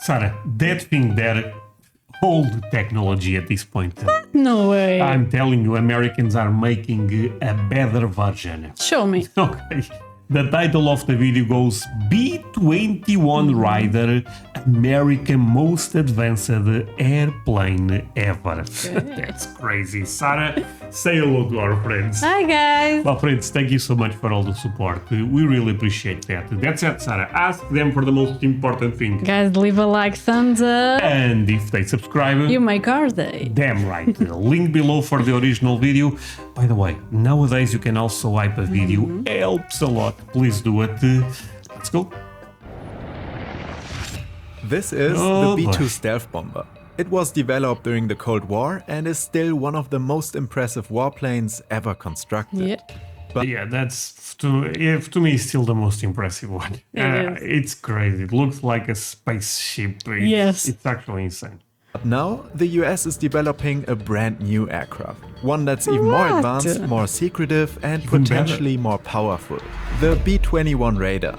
Sarah, that thing there, old technology at this point. No way. I'm telling you, Americans are making a better version. Show me. Okay. The title of the video goes B-21 Rider, American most advanced airplane ever. That's crazy. Sarah, say hello to our friends. Hi guys. Well, friends, thank you so much for all the support. We really appreciate that. That's it, Sarah. Ask them for the most important thing. Guys, leave a like, thumbs up. And if they subscribe, You make our day. damn right. Link below for the original video. By the way, nowadays you can also hype a video. Helps a lot. Please do it. Let's go. This is Oh, the B-2 boy. stealth bomber. It was developed during the Cold War and is still one of the most impressive warplanes ever constructed. Yeah. Yeah, that's to me still the most impressive one. It is. It's crazy. It looks like a spaceship. Yes. It's actually insane. But now, the US is developing a brand new aircraft. One that's even more What? advanced, more secretive and Even better. potentially more powerful. The B-21 Raider.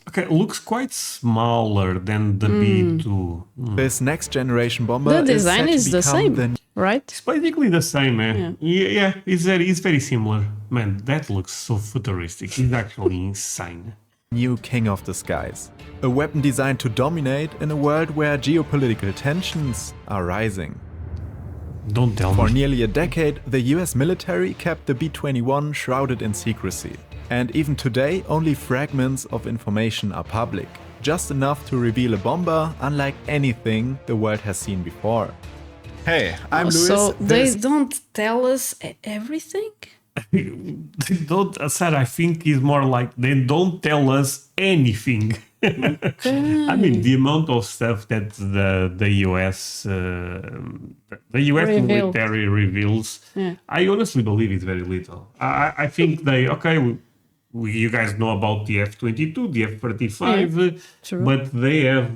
Okay, looks quite smaller than the B-2. This next generation bomber The design is is set to the become same, the right? It's basically the same, eh? Yeah, it's very similar. Man, that looks so futuristic. It's actually insane. new king of the skies. A weapon designed to dominate in a world where geopolitical tensions are rising. Don't tell For me. nearly a decade, the US military kept the B-21 shrouded in secrecy. And even today, only fragments of information are public. Just enough to reveal a bomber unlike anything the world has seen before. Hey, I'm Luis. So they This don't tell us everything? Sarah, I think is more like they don't tell us anything. I mean, the amount of stuff that the US Revealed. military reveals, Yeah. I honestly believe it's very little. I think you guys know about the F-22, the F-35, true. but they have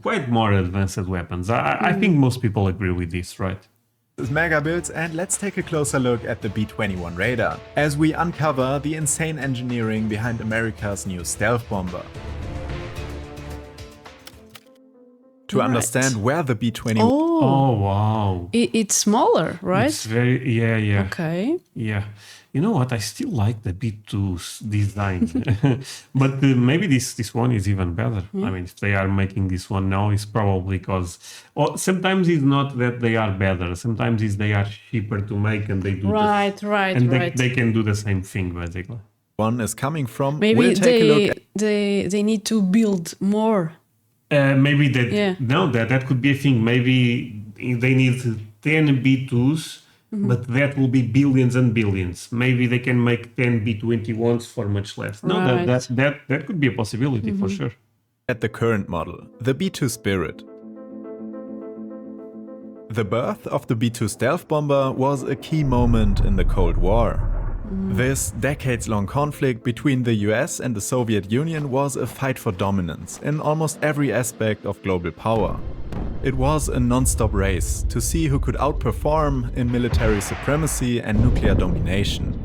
quite more advanced weapons. I think most people agree with this, right? is Mega Builds, and let's take a closer look at the B-21 Raider as we uncover the insane engineering behind America's new stealth bomber. To Right. understand where the B-21 Oh, wow. It's smaller, right? It's very, yeah. Okay. Yeah. You know what? I still like the B2's design. But maybe this one is even better. I mean, if they are making this one now, it's probably because... Or sometimes it's not that they are better. Sometimes it's they are cheaper to make and they do Right, and right. they can do the same thing, basically. is coming from, Maybe we'll take a look at they need to build more. Maybe that... Yeah. No, that could be a thing. Maybe they need 10 B2s. But that will be billions and billions. Maybe they can make 10 B-21s for much less. No, Right. that could be a possibility for sure. the current model, the B-2 Spirit. The birth of the B-2 stealth bomber was a key moment in the Cold War. This decades-long conflict between the US and the Soviet Union was a fight for dominance in almost every aspect of global power. It was a non-stop race to see who could outperform in military supremacy and nuclear domination.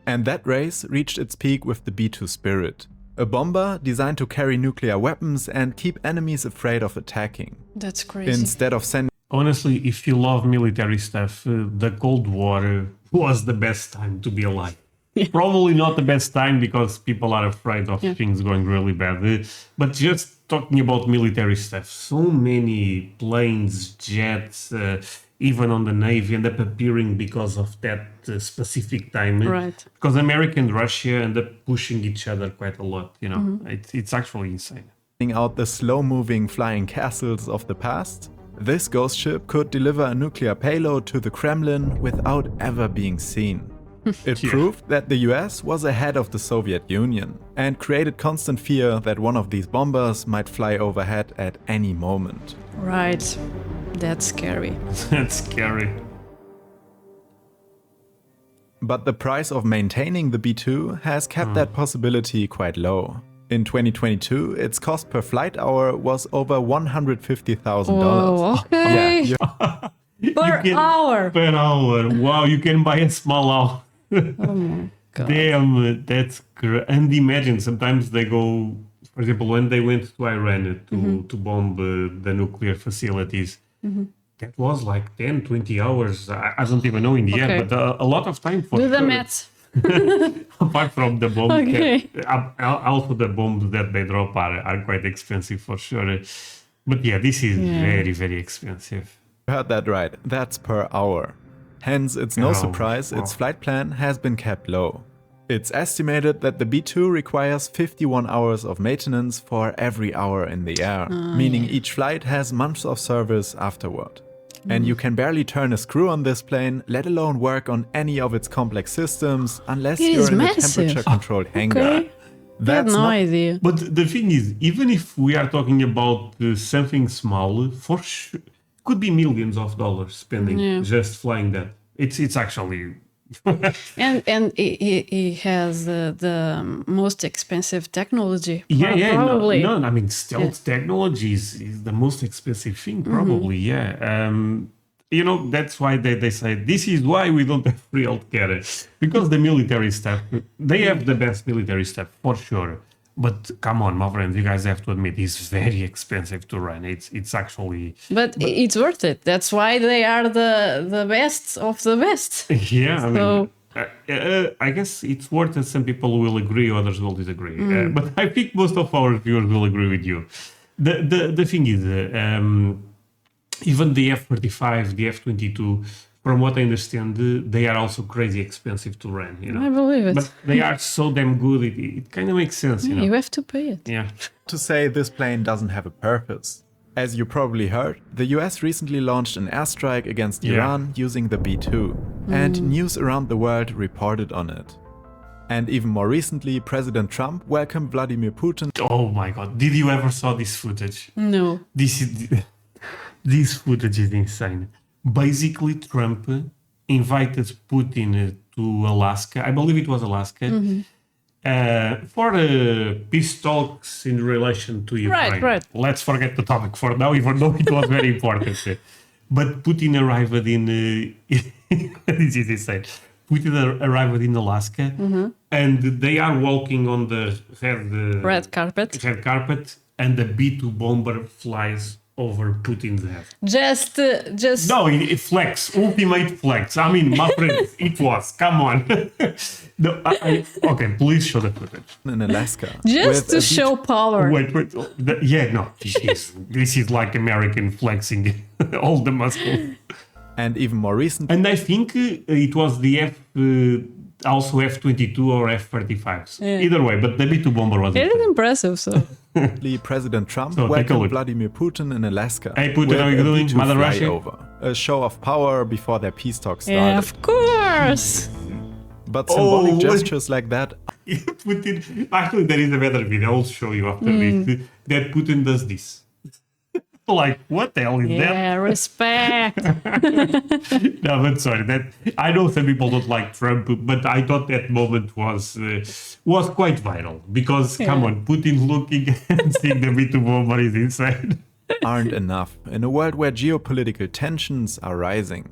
And that race reached its peak with the B-2 Spirit, a bomber designed to carry nuclear weapons and keep enemies afraid of attacking. That's crazy. Instead of sending Honestly, if you love military stuff, the Cold War was the best time to be alive. Probably not the best time because people are afraid of things going really bad. But just talking about military stuff, so many planes, jets, even on the Navy end up appearing because of that specific time. Right. Because America and Russia end up pushing each other quite a lot. You know, it's actually insane. out the slow-moving flying castles of the past, this ghost ship could deliver a nuclear payload to the Kremlin without ever being seen. It proved that the US was ahead of the Soviet Union and created constant fear that one of these bombers might fly overhead at any moment. Right. That's scary. That's scary. But the price of maintaining the B-2 has kept that possibility quite low. In 2022, its cost per flight hour was over $150,000. Oh, okay. Yeah, Per hour. Per hour. Wow, you can buy a small house. God. Damn, that's and imagine sometimes they go, for example, when they went to Iran to bomb the nuclear facilities, that was like 10, 20 hours. I don't even know in the Okay. end, but a lot of time for Do the sure. maths. Apart from the bombs, Okay. also the bombs that they drop are quite expensive for sure. But yeah, this is very, very expensive. You heard that right, that's per hour. Hence, it's no Oh, surprise its wow. flight plan has been kept low. It's estimated that the B-2 requires 51 hours of maintenance for every hour in the air, meaning each flight has months of service afterward. And you can barely turn a screw on this plane, let alone work on any of its complex systems, unless It you're is in a massive. temperature-controlled hangar. Okay. I had That's no not idea. But the thing is, even if we are talking about something small, for sure, could be millions of dollars spending Yeah. just flying that. It's actually And he has the most expensive technology. yeah. Probably. No, I mean stealth technology is the most expensive thing, probably. Yeah. You know, that's why they say this is why we don't have free healthcare, because the military staff, they have the best military staff for sure. But come on, my friends, you guys have to admit it's very expensive to run. It's actually But it's worth it. That's why they are the best of the best. yeah. I So- mean, I guess it's worth it. Some people will agree, others will disagree. But I think most of our viewers will agree with you. The thing is, even the F-35, the F-22, from what I understand, they are also crazy expensive to run. You know, I believe it. but they are so damn good. It kind of makes sense. You know, You have to pay it. yeah. to say this plane doesn't have a purpose. As you probably heard, the US recently launched an airstrike against Yeah. Iran using the B-2, and news around the world reported on it. And even more recently, President Trump welcomed Vladimir Putin Oh my God! Did you ever saw this footage? No. This footage is insane. Basically, Trump invited Putin to Alaska. I believe it was Alaska. For peace talks in relation to Ukraine. right. Let's forget the topic for now, even though it was very important. But Putin arrived in. This is insane. Putin arrived in Alaska, and they are walking on the Red carpet. red carpet, and the B-2 bomber flies over Putin's head. Just No, it flex, ultimate flex. I mean, my friends, it was. Come on. No, okay, please show the footage. in Alaska. just with to a show power. Wait. Yeah, no, this is like American flexing all the muscle. And even more recently, And I think it was the also F-22 or F-35s. Yeah. Either way, but the B-2 bomber was It is impressive. So President Trump So, take a welcomed look. Vladimir Putin in Alaska. Hey, Putin, with how you a doing? B-2 Mother Russia? flyover, a show of power before their peace talks started. yeah, of course. But symbolic Oh, gestures like that Putin, actually, there is a better video. I'll show you after this. That Putin does this. Like, what the hell is that? Yeah, respect. No, but sorry. That I know some people don't like Trump, but I thought that moment was quite viral because come on, Putin looking and seeing the B-2 bomber is insane. aren't enough in a world where geopolitical tensions are rising.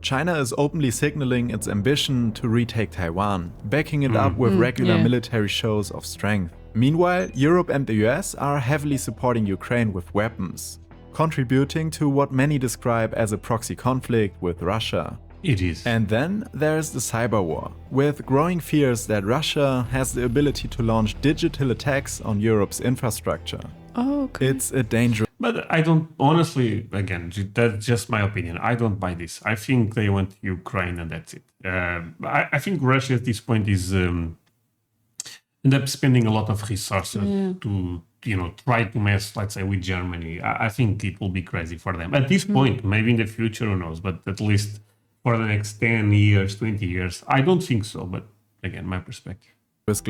China is openly signaling its ambition to retake Taiwan, backing it up with regular yeah. military shows of strength. Meanwhile, Europe and the US are heavily supporting Ukraine with weapons, contributing to what many describe as a proxy conflict with Russia. It is. And then there's the cyber war, with growing fears that Russia has the ability to launch digital attacks on Europe's infrastructure. Oh, okay. It's a dangerous But I don't, honestly, again, that's just my opinion. I don't buy this. I think they want Ukraine and that's it. I think Russia at this point is end up spending a lot of resources to, try to mess, let's say, with Germany. I think it will be crazy for them. At this point, maybe in the future, who knows, but at least for the next 10 years, 20 years, I don't think so. But again, my perspective.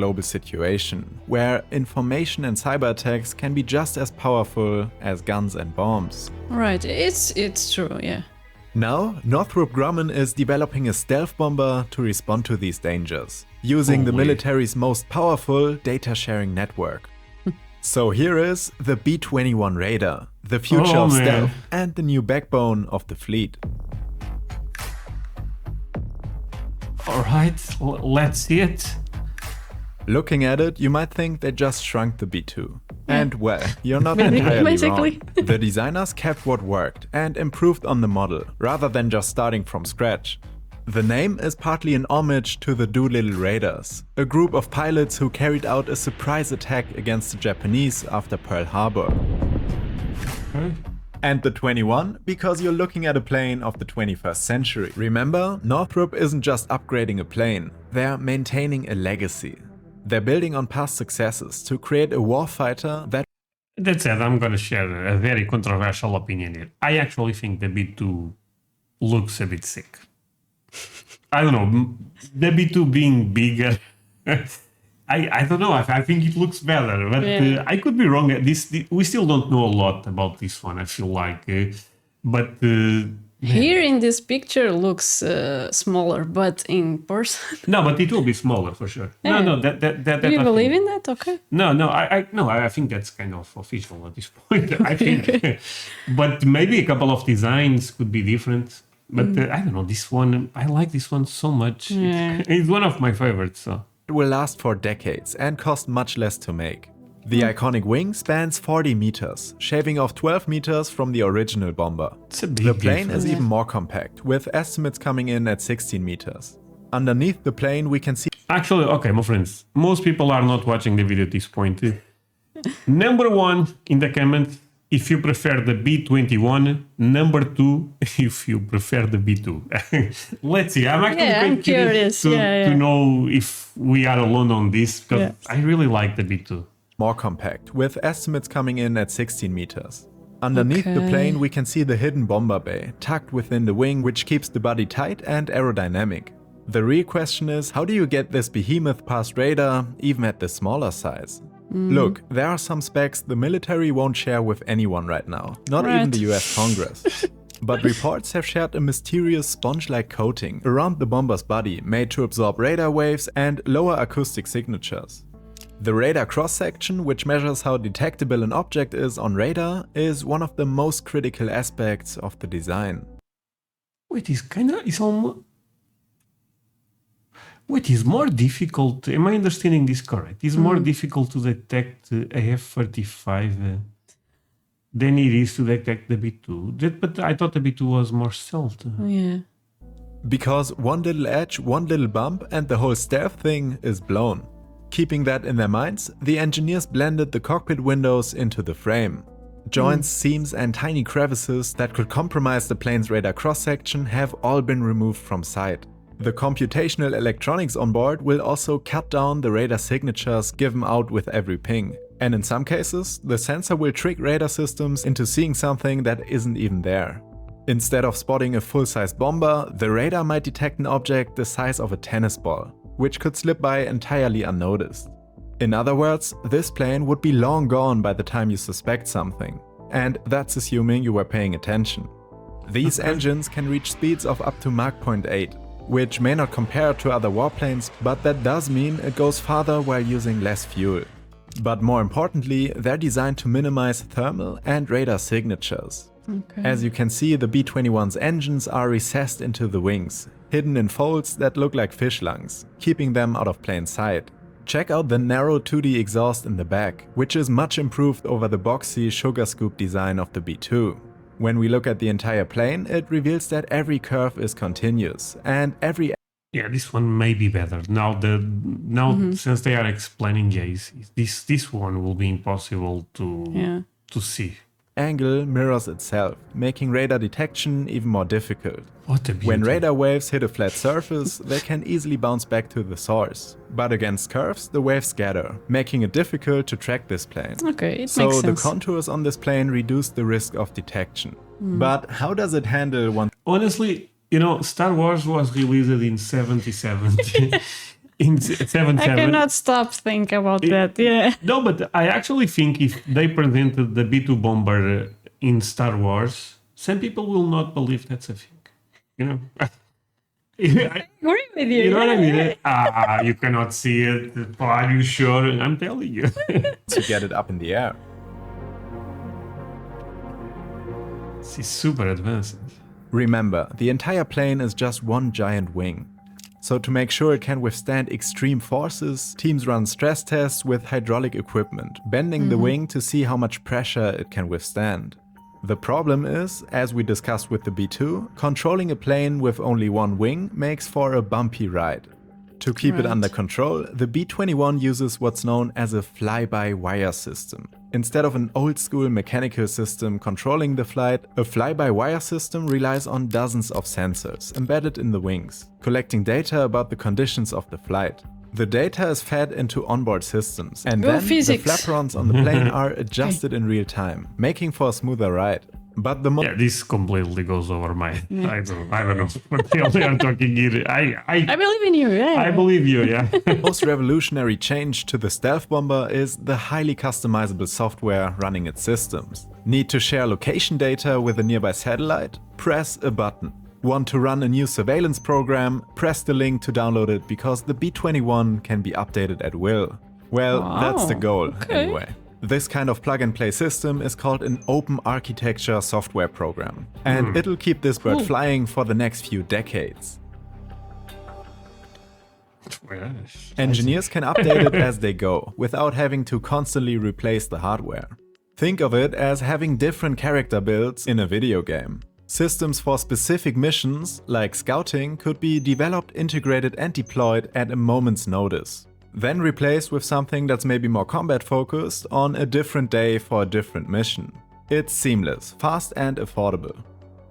global situation, where information and cyber attacks can be just as powerful as guns and bombs. Right. It's true. Yeah. Now, Northrop Grumman is developing a stealth bomber to respond to these dangers, using the Holy. military's most powerful data-sharing network. So here is the B-21 Raider, the future Oh, of man. stealth and the new backbone of the fleet. All right, let's see it. Looking at it, you might think they just shrunk the B-2. And well, you're not entirely Basically. wrong. The designers kept what worked and improved on the model, rather than just starting from scratch. The name is partly an homage to the Doolittle Raiders, a group of pilots who carried out a surprise attack against the Japanese after Pearl Harbor. Okay. And the 21, because you're looking at a plane of the 21st century. Remember, Northrop isn't just upgrading a plane, they're maintaining a legacy. They're building on past successes to create a warfighter that... That said, I'm going to share a very controversial opinion here. I actually think the B2 looks a bit sick. I don't know, the B2 being bigger, I don't know, I think it looks better, but I could be wrong. We still don't know a lot about this one, I feel like, but... Here in this picture looks smaller, but in person... No, but it will be smaller for sure. Yeah. No, that Do you I believe think, in that? Okay. No, I think that's kind of official at this point. I think, but maybe a couple of designs could be different. But I don't know, this one, I like this one so much. Yeah. It's one of my favorites. So will last for decades and cost much less to make. The iconic wing spans 40 meters, shaving off 12 meters from the original bomber. it's a big The plane difference. is even more compact, with estimates coming in at 16 meters. Underneath the plane we can see... Actually, okay, my friends, most people are not watching the video at this point. Number 1 in the comments, if you prefer the B-21. Number 2, if you prefer the B-2. Let's see, I'm actually Yeah, I'm quite curious curious. to know if we are alone on this, because Yeah. I really like the B-2. more compact, with estimates coming in at 16 meters. Underneath the Okay. plane we can see the hidden bomber bay, tucked within the wing, which keeps the body tight and aerodynamic. The real question is, how do you get this behemoth past radar, even at the smaller size? Look, there are some specs the military won't share with anyone right now, not even Right. the US Congress. But reports have shared a mysterious sponge-like coating around the bomber's body made to absorb radar waves and lower acoustic signatures. The radar cross-section, which measures how detectable an object is on radar, is one of the most critical aspects of the design. Wait, it's almost... Wait, it's more difficult, am I understanding this correct? It's more difficult to detect a F-35 than it is to detect the B-2. But I thought the B-2 was more stealth. Yeah. Because one little edge, one little bump, and the whole stealth thing is blown. Keeping that in their minds, the engineers blended the cockpit windows into the frame. Joints, seams, and tiny crevices that could compromise the plane's radar cross-section have all been removed from sight. The computational electronics on board will also cut down the radar signatures given out with every ping. And in some cases, the sensor will trick radar systems into seeing something that isn't even there. Instead of spotting a full-size bomber, the radar might detect an object the size of a tennis ball, which could slip by entirely unnoticed. In other words, this plane would be long gone by the time you suspect something. And that's assuming you were paying attention. These engines can reach speeds of up to Mach 0.8, which may not compare to other warplanes, but that does mean it goes farther while using less fuel. But more importantly, they're designed to minimize thermal and radar signatures. Okay. As you can see, the B-21's engines are recessed into the wings, hidden in folds that look like fish lungs, keeping them out of plain sight. Check out the narrow 2D exhaust in the back, which is much improved over the boxy sugar scoop design of the B-2. When we look at the entire plane, it reveals that every curve is continuous, and every... Yeah, this one may be better. Now, since they are explaining, this one will be impossible to see. angle mirrors itself, making radar detection even more difficult. What a beauty. When radar waves hit a flat surface, they can easily bounce back to the source. But against curves, the waves scatter, making it difficult to track this plane. Okay, it So makes the sense. contours on this plane reduce the risk of detection. But how does it handle one? Honestly, Star Wars was released in 77. In 77. I cannot stop thinking about that. Yeah. No, but I actually think if they presented the B-2 bomber in Star Wars, some people will not believe that's a thing. I Agree with you. You know what I yeah. mean? You cannot see it. Are you sure? I'm telling you. To get it up in the air? This is super advanced. Remember, the entire plane is just one giant wing. So to make sure it can withstand extreme forces, teams run stress tests with hydraulic equipment, bending the wing to see how much pressure it can withstand. The problem is, as we discussed with the B-2, controlling a plane with only one wing makes for a bumpy ride. To keep it under control, the B-21 uses what's known as a fly-by-wire system. Instead of an old-school mechanical system controlling the flight, a fly-by-wire system relies on dozens of sensors embedded in the wings, collecting data about the conditions of the flight. The data is fed into onboard systems, and then the flaperons on the plane are adjusted in real time, making for a smoother ride. But yeah, this completely goes over my head. I don't know what the hell they are talking here. I believe in you, yeah. I believe you, yeah. most revolutionary change to the stealth bomber is the highly customizable software running its systems. Need to share location data with a nearby satellite? Press a button. Want to run a new surveillance program? Press the link to download it because the B-21 can be updated at will. Well, that's the goal, anyway. This kind of plug-and-play system is called an open architecture software program, and it'll keep this bird flying for the next few decades. Engineers can update it as they go, without having to constantly replace the hardware. Think of it as having different character builds in a video game. Systems for specific missions, like scouting, could be developed, integrated and deployed at a moment's notice. Then replaced with something that's maybe more combat focused on a different day for a different mission. It's seamless, fast and affordable.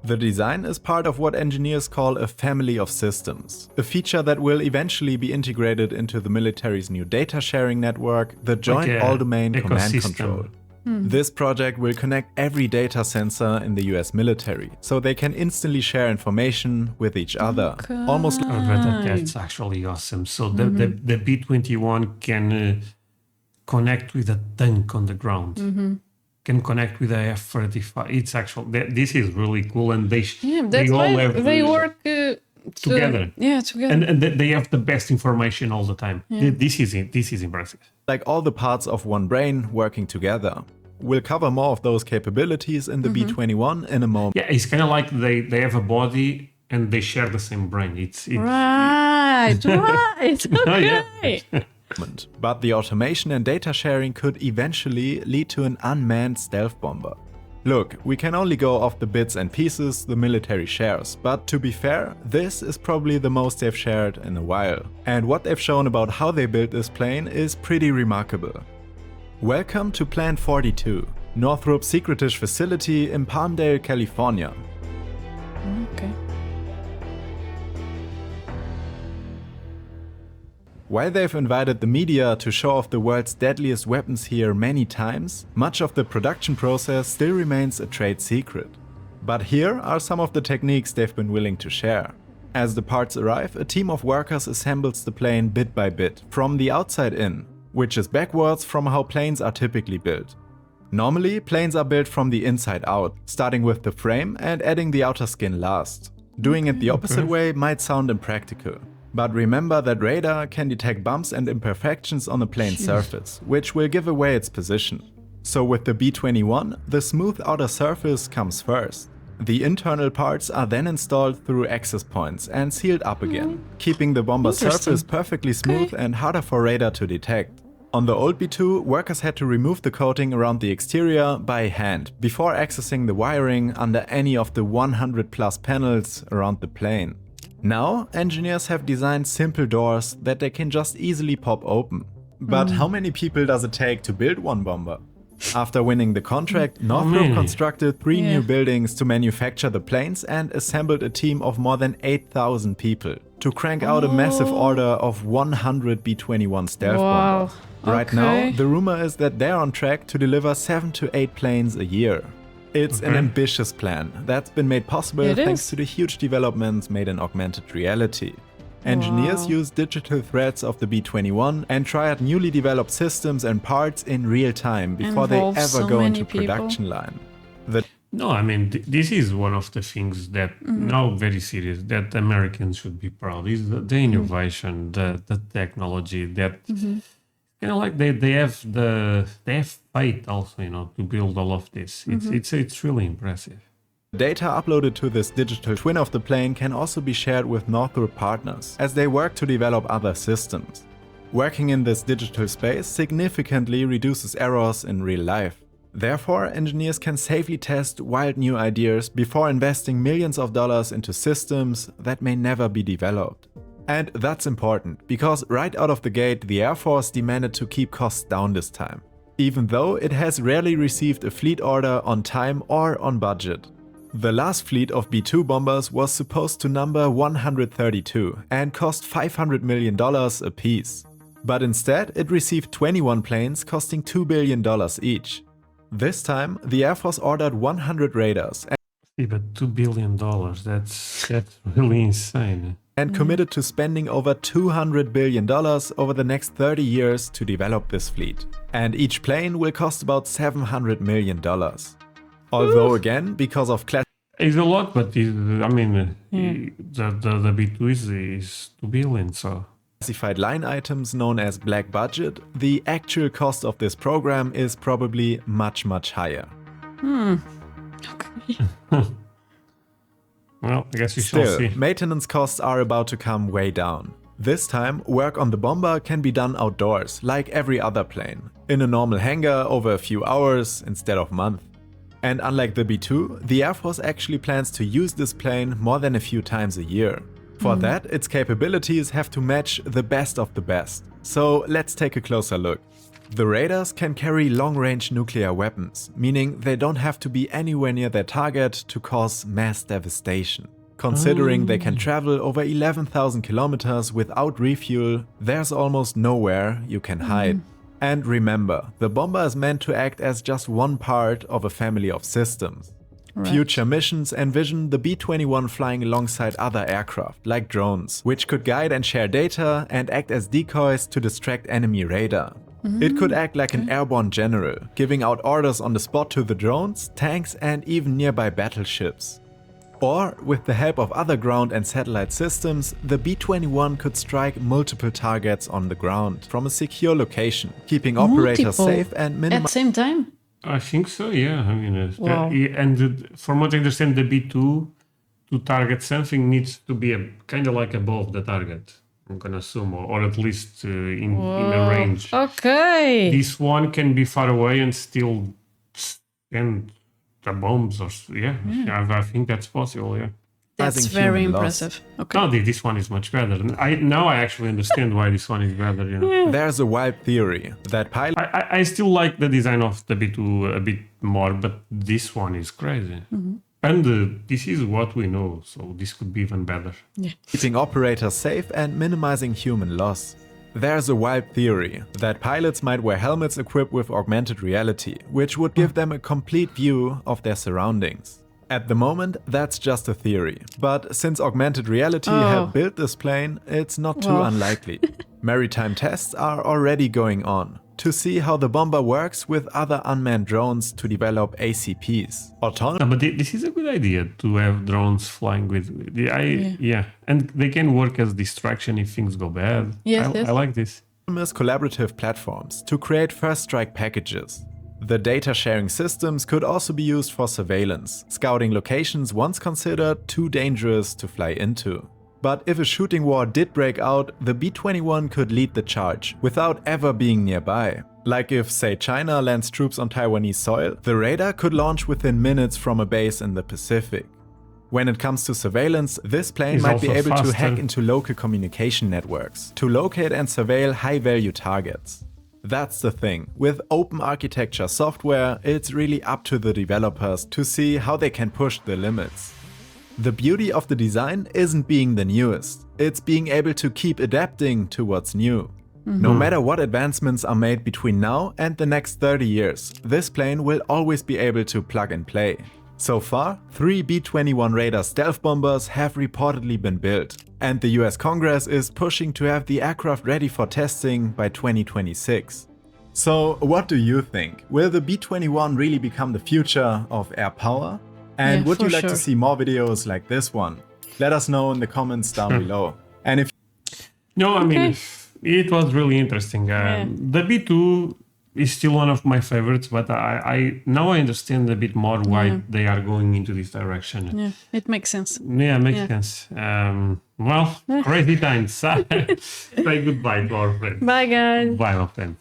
The design is part of what engineers call a family of systems, a feature that will eventually be integrated into the military's new data sharing network, the Joint All-Domain Command Control. This project will connect every data sensor in the US military, so they can instantly share information with each other. Almost that's actually awesome. So the B-21 can connect with a tank on the ground. Can connect with a F-35. It's actually, this is really cool, and they work together. Together. And they have the best information all the time. This is impressive. like all the parts of one brain working together. We'll cover more of those capabilities in the B-21 in a moment. Yeah, it's kind of like they have a body and they share the same brain. It's right. Okay. But the automation and data sharing could eventually lead to an unmanned stealth bomber. Look, we can only go off the bits and pieces the military shares, but to be fair, this is probably the most they've shared in a while. And what they've shown about how they built this plane is pretty remarkable. Welcome to Plant 42, Northrop's secretish facility in Palmdale, California. Okay. While they've invited the media to show off the world's deadliest weapons here many times, much of the production process still remains a trade secret. But here are some of the techniques they've been willing to share. As the parts arrive, a team of workers assembles the plane bit by bit, from the outside in, which is backwards from how planes are typically built. Normally, planes are built from the inside out, starting with the frame and adding the outer skin last. Doing it the opposite way might sound impractical. But remember that radar can detect bumps and imperfections on a plane's surface, which will give away its position. So with the B-21, the smooth outer surface comes first. The internal parts are then installed through access points and sealed up again, keeping the bomber's surface perfectly smooth and harder for radar to detect. On the old B-2, workers had to remove the coating around the exterior by hand before accessing the wiring under any of the 100+ panels around the plane. Now, engineers have designed simple doors that they can just easily pop open. But how many people does it take to build one bomber? After winning the contract, Northrop constructed 3 new buildings to manufacture the planes and assembled a team of more than 8,000 people to crank out a massive order of 100 B-21 stealth bombers. Right now, the rumor is that they're on track to deliver 7 to 8 planes a year. It's an ambitious plan that's been made possible thanks to the huge developments made in augmented reality. Engineers use digital threads of the B-21 and try out newly developed systems and parts in real time before they ever go into production line. No, I mean, this is one of the things that, now very serious, that Americans should be proud is the innovation, the technology that, you know, like they have faith also, you know, to build all of this. It's really impressive. Data uploaded to this digital twin of the plane can also be shared with Northrop partners, as they work to develop other systems. Working in this digital space significantly reduces errors in real life. Therefore, engineers can safely test wild new ideas before investing millions of dollars into systems that may never be developed. And that's important, because right out of the gate, the Air Force demanded to keep costs down this time, even though it has rarely received a fleet order on time or on budget. The last fleet of B-2 bombers was supposed to number 132 and cost $500 million apiece. But instead, it received 21 planes costing $2 billion each. This time, the Air Force ordered 100 radars Yeah, but $2 billion, that's really insane. and committed to spending over $200 billion over the next 30 years to develop this fleet. And each plane will cost about $700 million. Although again, because of It's a lot, but I mean, the B2 is 2 billion, so... classified line items known as black budget, the actual cost of this program is probably much, much higher. Okay. Well, I guess we shall Still, see. maintenance costs are about to come way down. This time, work on the bomber can be done outdoors, like every other plane, in a normal hangar over a few hours instead of months. And unlike the B-2, the Air Force actually plans to use this plane more than a few times a year. For that, its capabilities have to match the best of the best. So let's take a closer look. The radars can carry long-range nuclear weapons, meaning they don't have to be anywhere near their target to cause mass devastation. Considering they can travel over 11,000 kilometers without refuel, there's almost nowhere you can hide. And remember, the bomber is meant to act as just one part of a family of systems. Right. Future missions envision the B-21 flying alongside other aircraft, like drones, which could guide and share data and act as decoys to distract enemy radar. It could act like an airborne general, giving out orders on the spot to the drones, tanks, and even nearby battleships. Or, with the help of other ground and satellite systems, the B-21 could strike multiple targets on the ground from a secure location, keeping operators Multiple. safe and At the minimizing same time? I think so, yeah. I mean, Wow. from what I understand, the B2 to target something needs to be kind of like above the target. I'm gonna assume, or at least in a range. Okay. This one can be far away and still send the bombs, or I think that's possible. Yeah. That's human very loss. impressive. Okay. No, this one is much better. Now I actually understand why this one is better. You know. There's a wild theory that pilots I still like the design of the B2 a bit more, but this one is crazy. And this is what we know, so this could be even better. keeping operators safe and minimizing human loss. There's a wild theory that pilots might wear helmets equipped with augmented reality, which would give them a complete view of their surroundings. At the moment, that's just a theory, but since augmented reality helped build this plane, it's not too Wow. unlikely. Maritime tests are already going on to see how the bomber works with other unmanned drones to develop ACPs. No, but this is a good idea to have drones flying with. And they can work as distraction if things go bad. Yes, yes. I like this. Autonomous collaborative platforms to create first strike packages. The data sharing systems could also be used for surveillance, scouting locations once considered too dangerous to fly into. But if a shooting war did break out, the B-21 could lead the charge without ever being nearby. Like if, say, China lands troops on Taiwanese soil, the radar could launch within minutes from a base in the Pacific. When it comes to surveillance, this plane It's might be also able to faster. hack into local communication networks to locate and surveil high-value targets. That's the thing. With open architecture software, it's really up to the developers to see how they can push the limits. The beauty of the design isn't being the newest, it's being able to keep adapting to what's new. No matter what advancements are made between now and the next 30 years, this plane will always be able to plug and play. So far, 3 B-21 Raider stealth bombers have reportedly been built, and the US Congress is pushing to have the aircraft ready for testing by 2026. So what do you think? Will the B-21 really become the future of air power? And Yeah, would you for like to sure. see more videos like this one? Let us know in the comments down below. And if No, I mean, Okay. it was really interesting. The B2 It's still one of my favorites, but I now I understand a bit more why they are going into this direction. Yeah, it makes sense. Yeah, makes sense. Well, crazy times. Say goodbye to our friends. Bye, guys. Bye, my friend.